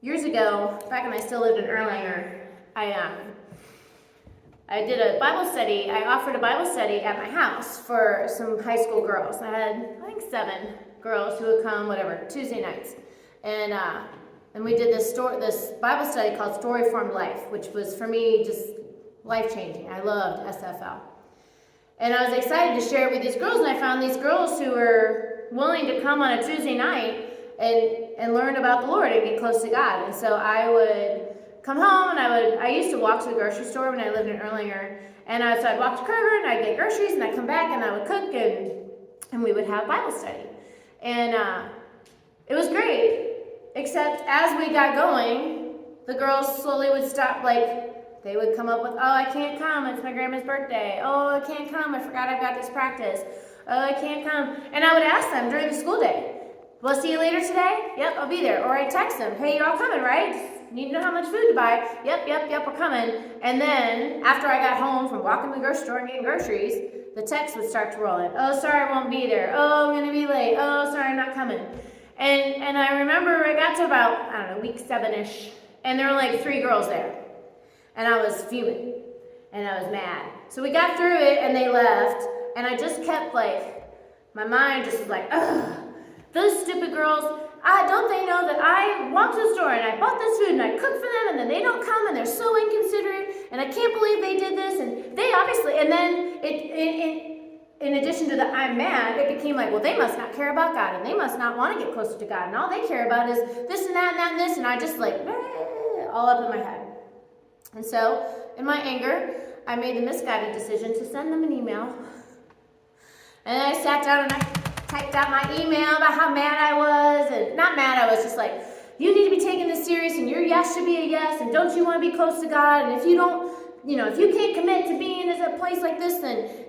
years ago, back when I still lived in Erlanger, I did a Bible study. I offered a Bible study at my house for some high school girls. I had, I think, 7 girls who would come, whatever, Tuesday nights. And we did this Bible study called Story Formed Life, which was, for me, just life-changing. I loved SFL. And I was excited to share it with these girls, and I found these girls who were willing to come on a Tuesday night and learn about the Lord and get close to God. And so I would come home, and I used to walk to the grocery store when I lived in Erlanger, and so I'd walk to Kroger, and I'd get groceries, and I'd come back, and I would cook, and we would have Bible study. And it was great, except as we got going, the girls slowly would stop, they would come up with, oh, I can't come, it's my grandma's birthday. Oh, I can't come, I forgot I've got this practice. Oh, I can't come. And I would ask them during the school day, well, see you later today? Yep, I'll be there. Or I'd text them, hey, you're all coming, right? Need to know how much food to buy. Yep, we're coming. And then, after I got home from walking to the grocery store and getting groceries, the text would start to roll in. Oh, sorry, I won't be there. Oh, I'm going to be late. Oh, sorry, I'm not coming. And I remember I got to about, I don't know, week 7-ish, and there were like 3 girls there. And I was fuming, and I was mad. So we got through it, and they left, and I just kept my mind just was like, ugh, those stupid girls, don't they know that I walked to the store, and I bought this food, and I cooked for them, and then they don't come, and they're so inconsiderate, and I can't believe they did this, and they obviously, and then in addition to the I'm mad, it became like, well, they must not care about God, and they must not want to get closer to God, and all they care about is this and that and that and this, and I just all up in my head. And so, in my anger, I made the misguided decision to send them an email. And I sat down and I typed out my email about how mad I was, and not mad, I was just like, you need to be taking this serious, and your yes should be a yes, and don't you want to be close to God, and if you don't, if you can't commit to being in a place like this,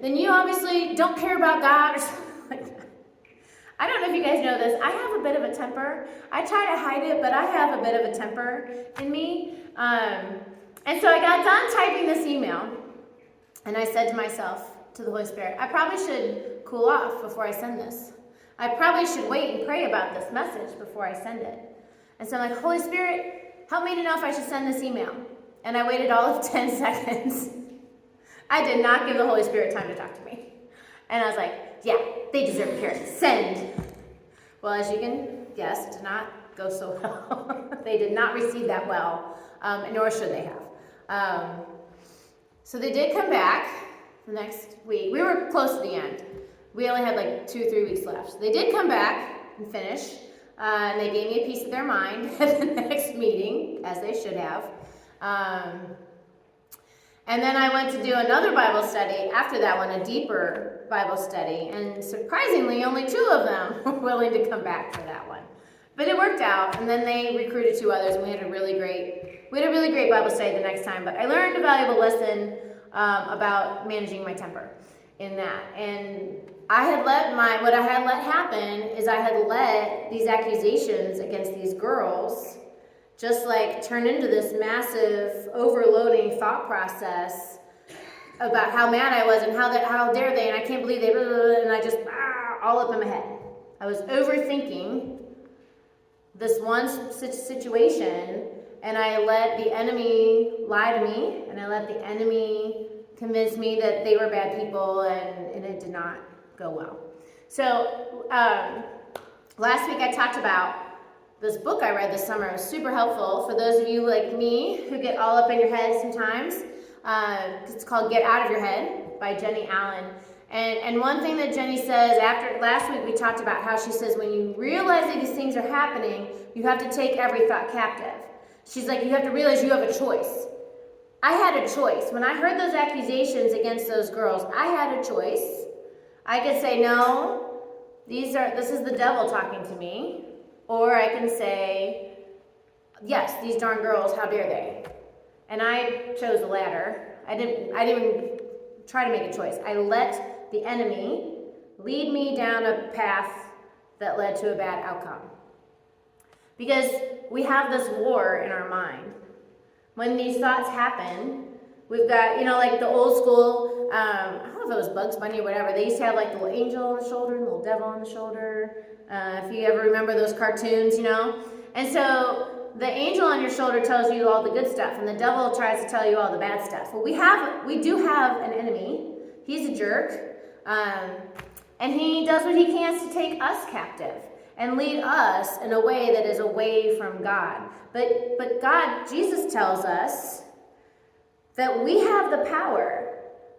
then you obviously don't care about God, or something like that. I don't know if you guys know this, I have a bit of a temper. I try to hide it, but I have a bit of a temper in me. And so I got done typing this email, and I said to myself, to the Holy Spirit, I probably should cool off before I send this. I probably should wait and pray about this message before I send it. And so I'm like, Holy Spirit, help me to know if I should send this email. And I waited all of 10 seconds. I did not give the Holy Spirit time to talk to me. And I was like, yeah, they deserve a carrot. Send. Well, as you can guess, it did not go so well. They did not receive that well, nor should they have. So they did come back the next week. We were close to the end. We only had 2-3 weeks left. So they did come back and finish, and they gave me a piece of their mind at the next meeting, as they should have. And then I went to do another Bible study after that one, a deeper Bible study, and surprisingly, only 2 of them were willing to come back for that one. But it worked out, and then they recruited 2 others, and we had a really great Bible study the next time. But I learned a valuable lesson about managing my temper in that. And what I had let happen is I had let these accusations against these girls just turn into this massive overloading thought process about how mad I was and how dare they, and I can't believe they, blah, blah, blah, and I just, all up in my head. I was overthinking this one situation, and I let the enemy lie to me, and I let the enemy convince me that they were bad people, and it did not go well. So last week I talked about this book I read this summer. It was super helpful for those of you like me who get all up in your head sometimes. It's called Get Out of Your Head by Jenny Allen. And one thing that Jenny says, after last week we talked about how she says when you realize that these things are happening, you have to take every thought captive. She's like, you have to realize you have a choice. I had a choice. When I heard those accusations against those girls, I had a choice. I could say, no, this is the devil talking to me. Or I can say, yes, these darn girls, how dare they? And I chose the latter. I didn't even try to make a choice. I let the enemy lead me down a path that led to a bad outcome. Because we have this war in our mind. When these thoughts happen, we've got, the old school, I don't know if it was Bugs Bunny or whatever, they used to have the little angel on the shoulder and the little devil on the shoulder. If you ever remember those cartoons, And so the angel on your shoulder tells you all the good stuff, and the devil tries to tell you all the bad stuff. Well, we do have an enemy. He's a jerk, and he does what he can to take us captive and lead us in a way that is away from God. But God, Jesus tells us that we have the power.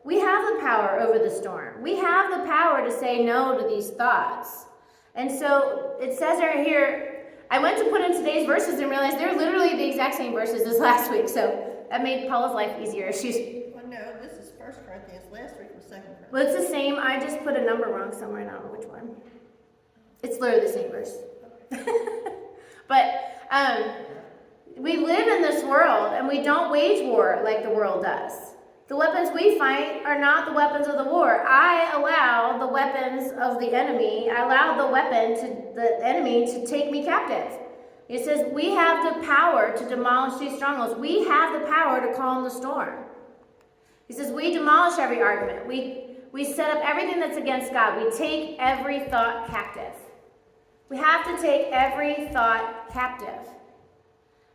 We have the power over the storm. We have the power to say no to these thoughts. And so it says right here, I went to put in today's verses and realized they're literally the exact same verses as last week. So that made Paula's life easier. Well, no, this is 1 Corinthians. Last week was 2 Corinthians. Well, it's the same. I just put a number wrong somewhere. I don't know which one. It's literally the same verse. But we live in this world, and we don't wage war like the world does. The weapons we fight are not the weapons of the war. I allow the weapons of the enemy, I allow the enemy to take me captive. It says we have the power to demolish these strongholds. We have the power to calm the storm. He says we demolish every argument. We set up everything that's against God. We take every thought captive. We have to take every thought captive.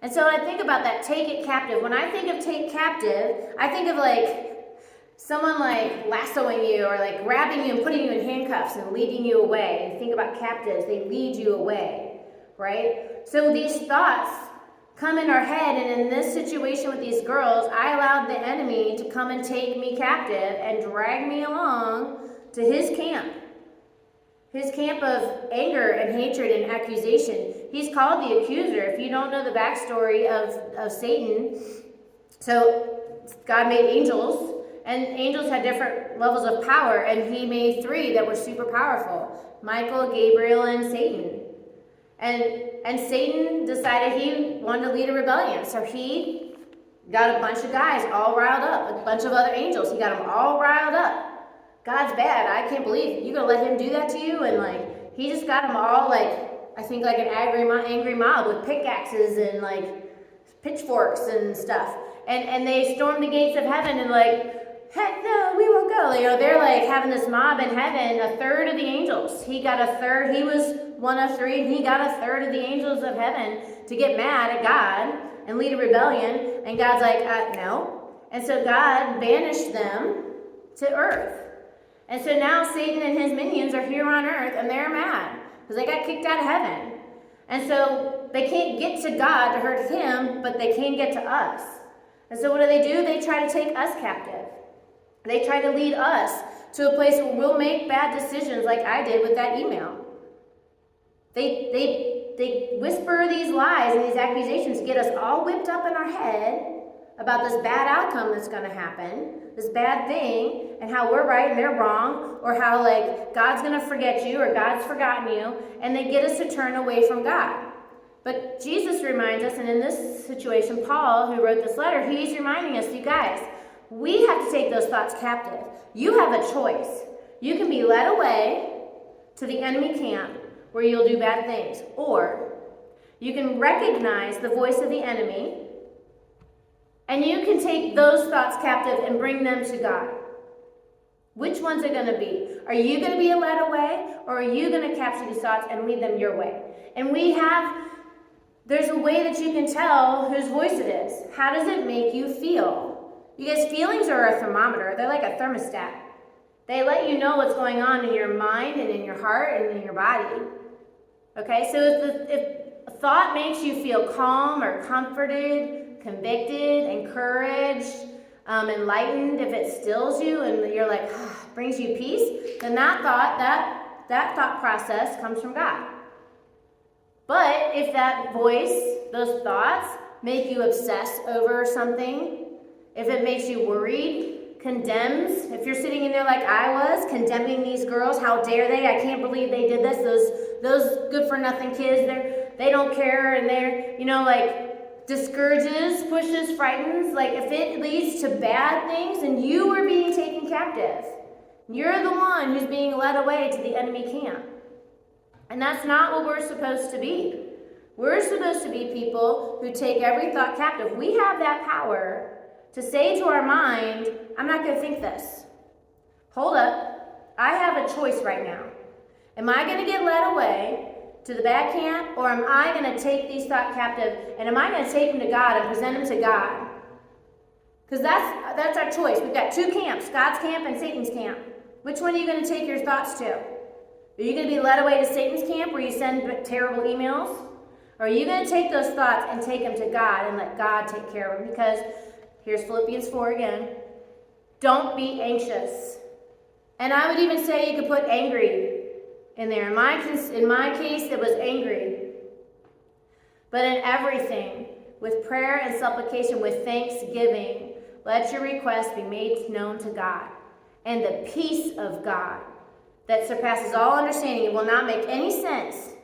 And so when I think about that, take it captive. When I think of take captive, I think of like someone like lassoing you or like grabbing you and putting you in handcuffs and leading you away. And think about captives, they lead you away, right? So these thoughts come in our head, and in this situation with these girls, I allowed the enemy to come and take me captive and drag me along to his camp. His camp of anger and hatred and accusation. He's called the accuser. If you don't know the backstory of Satan, so God made angels, and angels had different levels of power, and he made 3 that were super powerful: Michael, Gabriel, and Satan. And Satan decided he wanted to lead a rebellion, so he got a bunch of guys all riled up, a bunch of other angels. He got them all riled up. God's bad. I can't believe you gonna let him do that to you. And like he just got them all I think like an angry mob with pickaxes and like pitchforks and stuff. And they stormed the gates of heaven and like, heck no, we won't go. They're like having this mob in heaven. A third of the angels. He got a third. He was one of 3, and he got a third of the angels of heaven to get mad at God and lead a rebellion. And God's like, no. And so God banished them to earth. And so now Satan and his minions are here on earth, and they're mad because they got kicked out of heaven. And so they can't get to God to hurt him, but they can get to us. And so what do? They try to take us captive. They try to lead us to a place where we'll make bad decisions like I did with that email. They whisper these lies and these accusations to get us all whipped up in our head about this bad outcome that's going to happen, this bad thing, and how we're right and they're wrong, or how like God's going to forget you or God's forgotten you, and they get us to turn away from God. But Jesus reminds us, and in this situation, Paul, who wrote this letter, he's reminding us, you guys, we have to take those thoughts captive. You have a choice. You can be led away to the enemy camp where you'll do bad things, or you can recognize the voice of the enemy, and you can take those thoughts captive and bring them to God. Which one's it going to be? Are you going to be led away, or are you going to capture these thoughts and lead them your way? And there's a way that you can tell whose voice it is. How does it make you feel? You guys, feelings are a thermometer. They're like a thermostat. They let you know what's going on in your mind and in your heart and in your body. Okay, so if a thought makes you feel calm or comforted, convicted, encouraged, enlightened, if it stills you and you're like, brings you peace, then that thought process comes from God. But if that voice, those thoughts, make you obsess over something, if it makes you worried, condemns, if you're sitting in there like I was, condemning these girls, how dare they, I can't believe they did this, those good-for-nothing kids, they don't care, and they're, discourages, pushes, frightens, if it leads to bad things, and you are being taken captive. You're the one who's being led away to the enemy camp. And that's not what we're supposed to be. We're supposed to be people who take every thought captive. We have that power to say to our mind, I'm not going to think this. Hold up. I have a choice right now. Am I going to get led away to the bad camp, or am I going to take these thoughts captive, and am I going to take them to God and present them to God? Because that's our choice. We've got two camps, God's camp and Satan's camp. Which one are you going to take your thoughts to? Are you going to be led away to Satan's camp where you send terrible emails? Or are you going to take those thoughts and take them to God and let God take care of them? Because here's Philippians 4 again. Don't be anxious. And I would even say you could put angry in there. In my case, it was angry. But in everything, with prayer and supplication, with thanksgiving, let your requests be made known to God. And the peace of God that surpasses all understanding, it will not make any sense,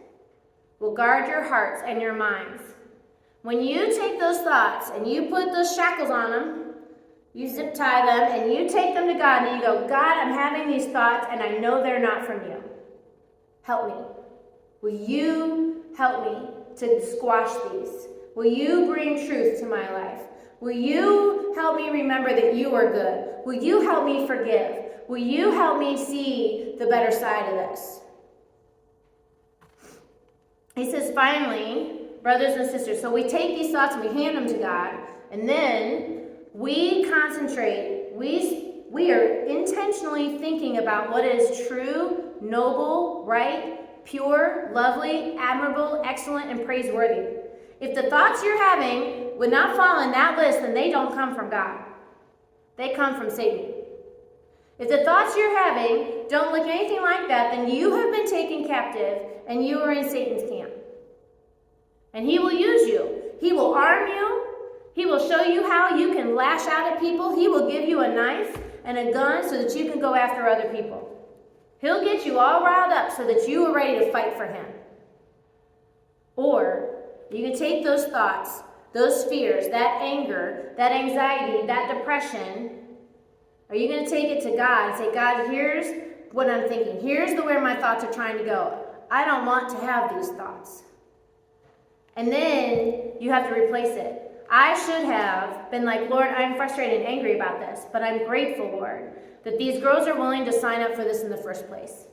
will guard your hearts and your minds. When you take those thoughts and you put those shackles on them, you zip tie them and you take them to God and you go, God, I'm having these thoughts and I know they're not from you. Help me. Will you help me to squash these? Will you bring truth to my life? Will you help me remember that you are good? Will you help me forgive? Will you help me see the better side of this? He says, finally, brothers and sisters, so we take these thoughts and we hand them to God, and then we concentrate, we are intentionally thinking about what is true, noble, right, pure, lovely, admirable, excellent, and praiseworthy. If the thoughts you're having would not fall in that list, then they don't come from God. They come from Satan. If the thoughts you're having don't look anything like that, then you have been taken captive and you are in Satan's camp. And he will use you. He will arm you. He will show you how you can lash out at people. He will give you a knife and a gun so that you can go after other people. He'll get you all riled up so that you are ready to fight for him. Or you can take those thoughts, those fears, that anger, that anxiety, that depression. Are you going to take it to God and say, God, here's what I'm thinking. Here's where my thoughts are trying to go. I don't want to have these thoughts. And then you have to replace it. I should have been like, Lord, I'm frustrated and angry about this, but I'm grateful, Lord, that these girls are willing to sign up for this in the first place.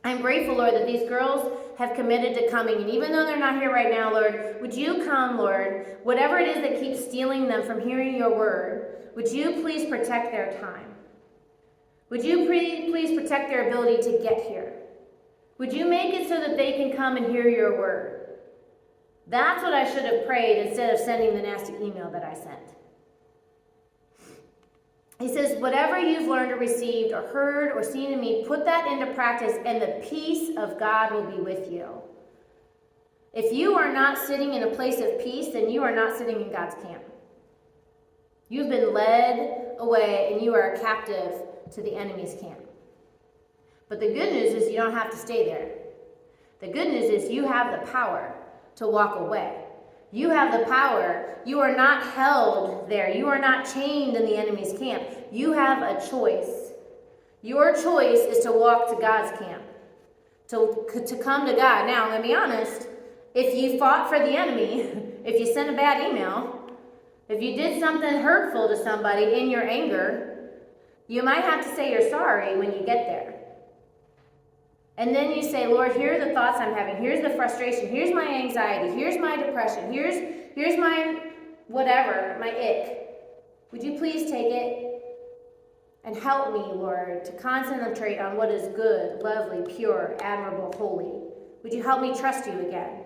I'm grateful, Lord, that these girls have committed to coming. And even though they're not here right now, Lord, would you come, Lord, whatever it is that keeps stealing them from hearing your word, would you please protect their time? Would you please protect their ability to get here? Would you make it so that they can come and hear your word? That's what I should have prayed instead of sending the nasty email that I sent. He says, whatever you've learned or received or heard or seen in me, put that into practice and the peace of God will be with you. If you are not sitting in a place of peace, then you are not sitting in God's camp. You've been led away and you are a captive to the enemy's camp. But the good news is you don't have to stay there. The good news is you have the power to walk away. You have the power. You are not held there. You are not chained in the enemy's camp. You have a choice. Your choice is to walk to God's camp, to come to God. Now, I'm going to be honest. If you fought for the enemy, if you sent a bad email, if you did something hurtful to somebody in your anger, you might have to say you're sorry when you get there. And then you say, Lord, here are the thoughts I'm having. Here's the frustration. Here's my anxiety. Here's my depression. Here's my whatever, my ick. Would you please take it and help me, Lord, to concentrate on what is good, lovely, pure, admirable, holy. Would you help me trust you again?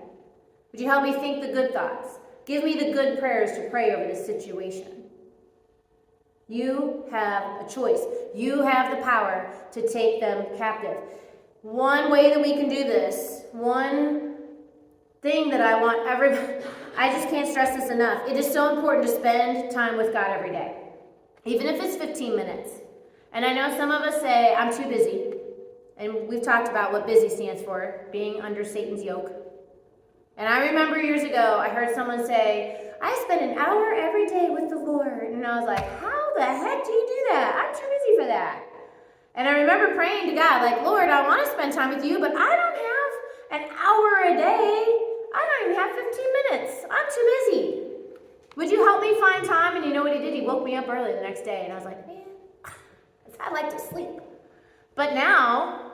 Would you help me think the good thoughts? Give me the good prayers to pray over this situation. You have a choice. You have the power to take them captive. One way that we can do this, one thing that I want everybody, I just can't stress this enough. It is so important to spend time with God every day, even if it's 15 minutes. And I know some of us say, I'm too busy. And we've talked about what busy stands for, being under Satan's yoke. And I remember years ago, I heard someone say, I spend an hour every day with the Lord. And I was like, how the heck do you do that? I'm too busy for that. And I remember praying to God, like, Lord, I want to spend time with you, but I don't have an hour a day. I don't even have 15 minutes. I'm too busy. Would you help me find time? And you know what he did? He woke me up early the next day. And I was like, man, I like to sleep. But now,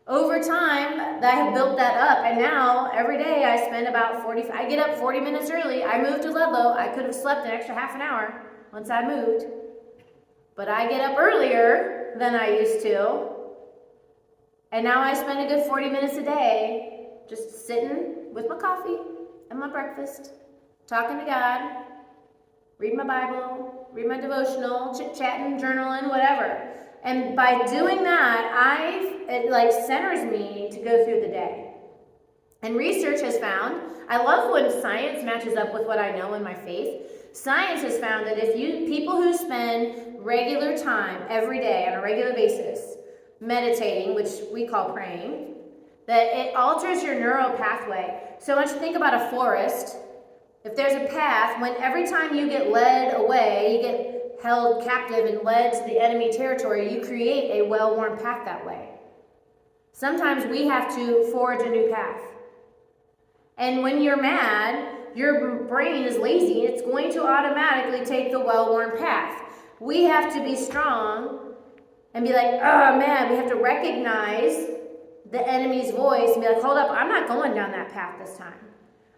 Over time, I have built that up, and now every day I spend about I get up 40 minutes early. I moved to Ludlow. I could have slept an extra half an hour once I moved. But I get up earlier than I used to. And now I spend a good 40 minutes a day just sitting with my coffee and my breakfast, talking to God, reading my Bible, read my devotional, chit-chatting, journaling, whatever. And by doing that, it centers me to go through the day. And research has found, I love when science matches up with what I know in my faith. Science has found that people who spend regular time every day on a regular basis meditating, which we call praying, that it alters your neural pathway. So I want you to think about a forest. If there's a path, when every time you get led away, you get held captive and led to the enemy territory, you create a well-worn path that way. Sometimes we have to forge a new path. And when you're mad, your brain is lazy. It's going to automatically take the well-worn path. We have to be strong and be like, oh man, we have to recognize the enemy's voice and be like, hold up, I'm not going down that path this time.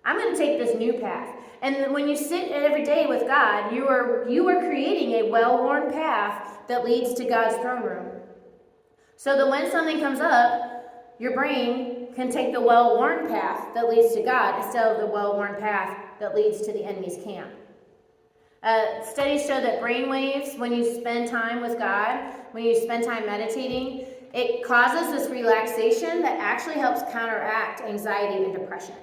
I'm going to take this new path. And when you sit every day with God, you are creating a well-worn path that leads to God's throne room. So that when something comes up, your brain can take the well-worn path that leads to God instead of the well-worn path that leads to the enemy's camp. Studies show that brain waves, when you spend time with God, when you spend time meditating, it causes this relaxation that actually helps counteract anxiety and depression.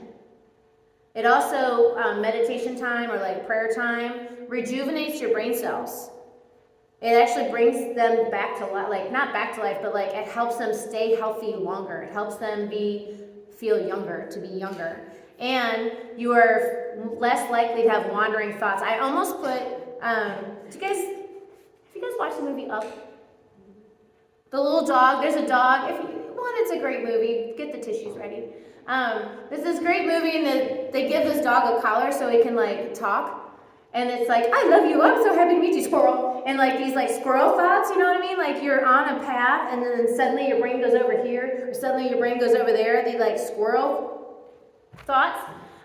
It also, meditation time or like prayer time, rejuvenates your brain cells. It actually brings them back to life, like not back to life, but like it helps them stay healthy longer. It helps them feel younger, to be younger. And you are less likely to have wandering thoughts. I almost put, have you guys watched the movie Up? The little dog, there's a dog. It's a great movie. Get the tissues ready. There's this great movie and they give this dog a collar so he can like talk. And it's like, I love you, I'm so happy to meet you, squirrel. And like these like squirrel thoughts, you know what I mean? Like you're on a path and then suddenly your brain goes over here or suddenly your brain goes over there. The like squirrel thoughts.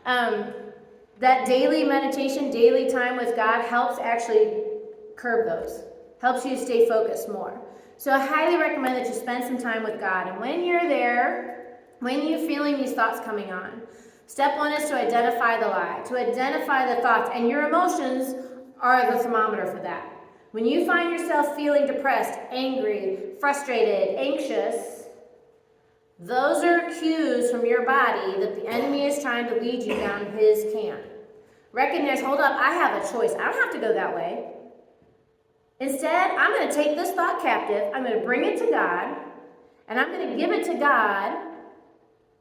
That daily meditation, daily time with God helps actually curb those. Helps you stay focused more. So I highly recommend that you spend some time with God. And when you're there, when you're feeling these thoughts coming on, step one is to identify the lie, to identify the thoughts. And your emotions are the thermometer for that. When you find yourself feeling depressed, angry, frustrated, anxious, those are cues from your body that the enemy is trying to lead you down his camp. Recognize, hold up, I have a choice. I don't have to go that way. Instead, I'm going to take this thought captive, I'm going to bring it to God, and I'm going to give it to God,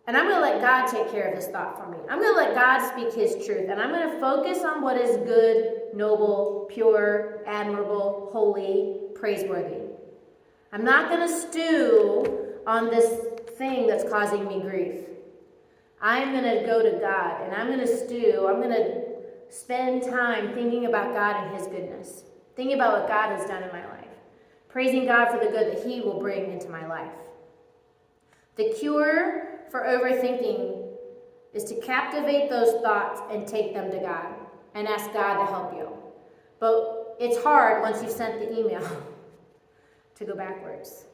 and I'm going to let God take care of this thought for me. I'm going to let God speak his truth, and I'm going to focus on what is good, noble, pure, admirable, holy, praiseworthy. I'm not going to stew on this thing that's causing me grief. I'm going to go to God, and I'm going to spend time thinking about God and his goodness. Thinking about what God has done in my life. Praising God for the good that he will bring into my life. The cure for overthinking is to captivate those thoughts and take them to God and ask God to help you. But it's hard once you've sent the email to go backwards.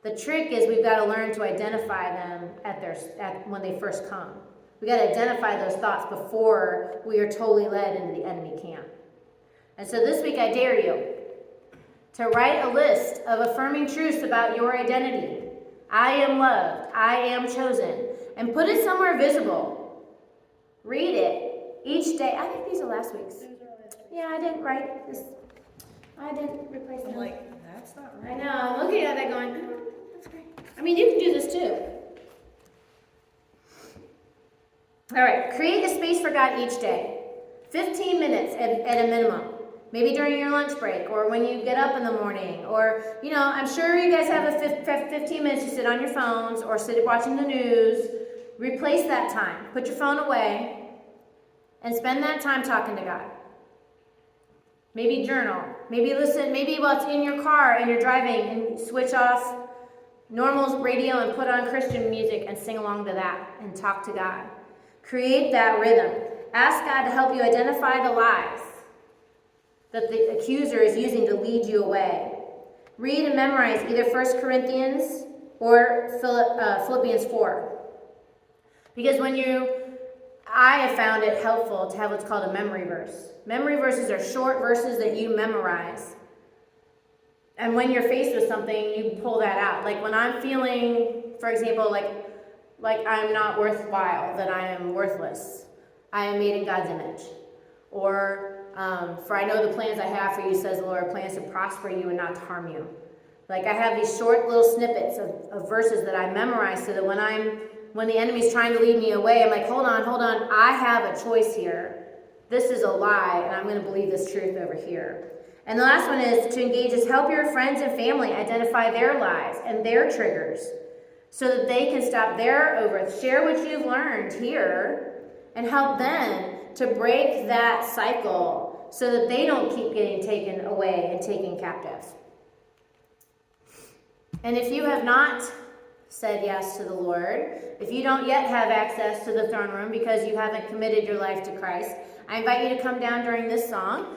The trick is we've got to learn to identify them when they first come. We've got to identify those thoughts before we are totally led into the enemy camp. And so this week I dare you to write a list of affirming truths about your identity. I am loved. I am chosen. And put it somewhere visible. Read it each day. I think these are last week's. Yeah, I didn't write this. I didn't replace them. I'm like, that's not right. I know. I'm looking at that going, oh, that's great. I mean, you can do this too. All right. Create a space for God each day. 15 minutes at a minimum. Maybe during your lunch break or when you get up in the morning or, I'm sure you guys have 15 minutes to sit on your phones or sit watching the news. Replace that time. Put your phone away and spend that time talking to God. Maybe journal. Maybe listen. Maybe while it's in your car and you're driving and switch off normal radio and put on Christian music and sing along to that and talk to God. Create that rhythm. Ask God to help you identify the lies that the accuser is using to lead you away. Read and memorize either 1 Corinthians or Philippians 4. Because I have found it helpful to have what's called a memory verse. Memory verses are short verses that you memorize. And when you're faced with something, you pull that out. Like when I'm feeling, for example, like I'm not worthwhile, that I am worthless. I am made in God's image. Or, for I know the plans I have for you, says the Lord, plans to prosper you and not to harm you. Like I have these short little snippets of verses that I memorize so that when the enemy's trying to lead me away, I'm like, hold on, I have a choice here. This is a lie, and I'm going to believe this truth over here. And the last one is to engage is help your friends and family identify their lies and their triggers so that they can stop their overth. Share what you've learned here and help them to break that cycle so that they don't keep getting taken away and taken captive. And if you have not said yes to the Lord, if you don't yet have access to the throne room because you haven't committed your life to Christ, I invite you to come down during this song.